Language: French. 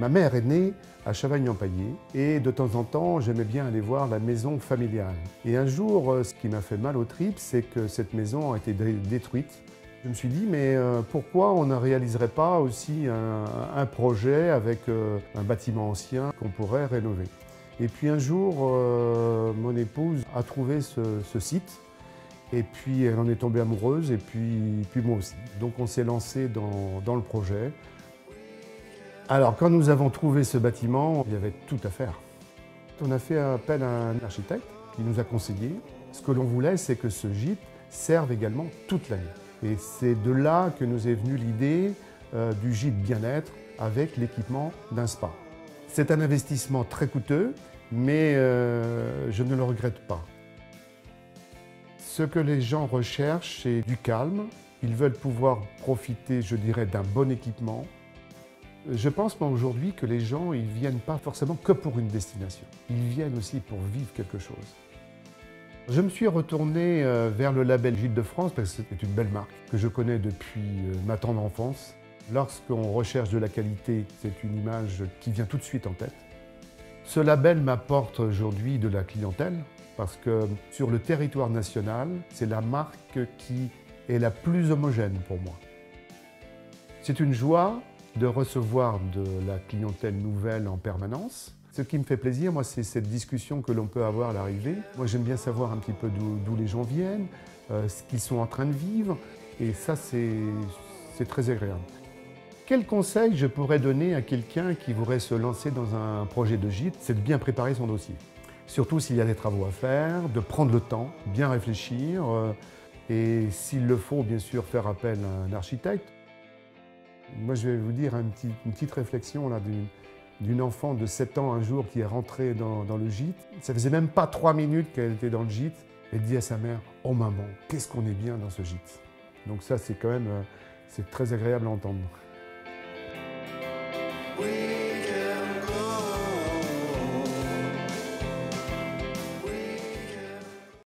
Ma mère est née à Chavagne-en-Paillé et de temps en temps, j'aimais bien aller voir la maison familiale. Et un jour, ce qui m'a fait mal aux tripes, c'est que cette maison a été détruite. Je me suis dit, mais pourquoi on ne réaliserait pas aussi un projet avec un bâtiment ancien qu'on pourrait rénover? Et puis un jour, mon épouse a trouvé ce site. Et puis elle en est tombée amoureuse, et puis moi aussi. Donc on s'est lancé dans le projet. Alors quand nous avons trouvé ce bâtiment, il y avait tout à faire. On a fait appel à un architecte qui nous a conseillé. Ce que l'on voulait, c'est que ce gîte serve également toute l'année. Et c'est de là que nous est venue l'idée du gîte bien-être avec l'équipement d'un spa. C'est un investissement très coûteux, mais je ne le regrette pas. Ce que les gens recherchent, c'est du calme. Ils veulent pouvoir profiter, je dirais, d'un bon équipement. Je pense, moi, aujourd'hui, que les gens, ils ne viennent pas forcément que pour une destination. Ils viennent aussi pour vivre quelque chose. Je me suis retourné vers le label Gîtes de France, parce que c'est une belle marque que je connais depuis ma tendre enfance. Lorsqu'on recherche de la qualité, c'est une image qui vient tout de suite en tête. Ce label m'apporte aujourd'hui de la clientèle, parce que sur le territoire national, c'est la marque qui est la plus homogène pour moi. C'est une joie de recevoir de la clientèle nouvelle en permanence. Ce qui me fait plaisir, moi, c'est cette discussion que l'on peut avoir à l'arrivée. Moi, j'aime bien savoir un petit peu d'où les gens viennent, ce qu'ils sont en train de vivre, et ça, c'est très agréable. Quel conseil je pourrais donner à quelqu'un qui voudrait se lancer dans un projet de gîte? C'est de bien préparer son dossier. Surtout s'il y a des travaux à faire, de prendre le temps, bien réfléchir et s'il le faut, bien sûr, faire appel à un architecte. Moi, je vais vous dire une petite réflexion là, d'une enfant de 7 ans un jour qui est rentrée dans le gîte. Ça faisait même pas 3 minutes qu'elle était dans le gîte. Elle dit à sa mère, « Oh maman, qu'est-ce qu'on est bien dans ce gîte !» Donc ça, c'est quand même c'est très agréable à entendre.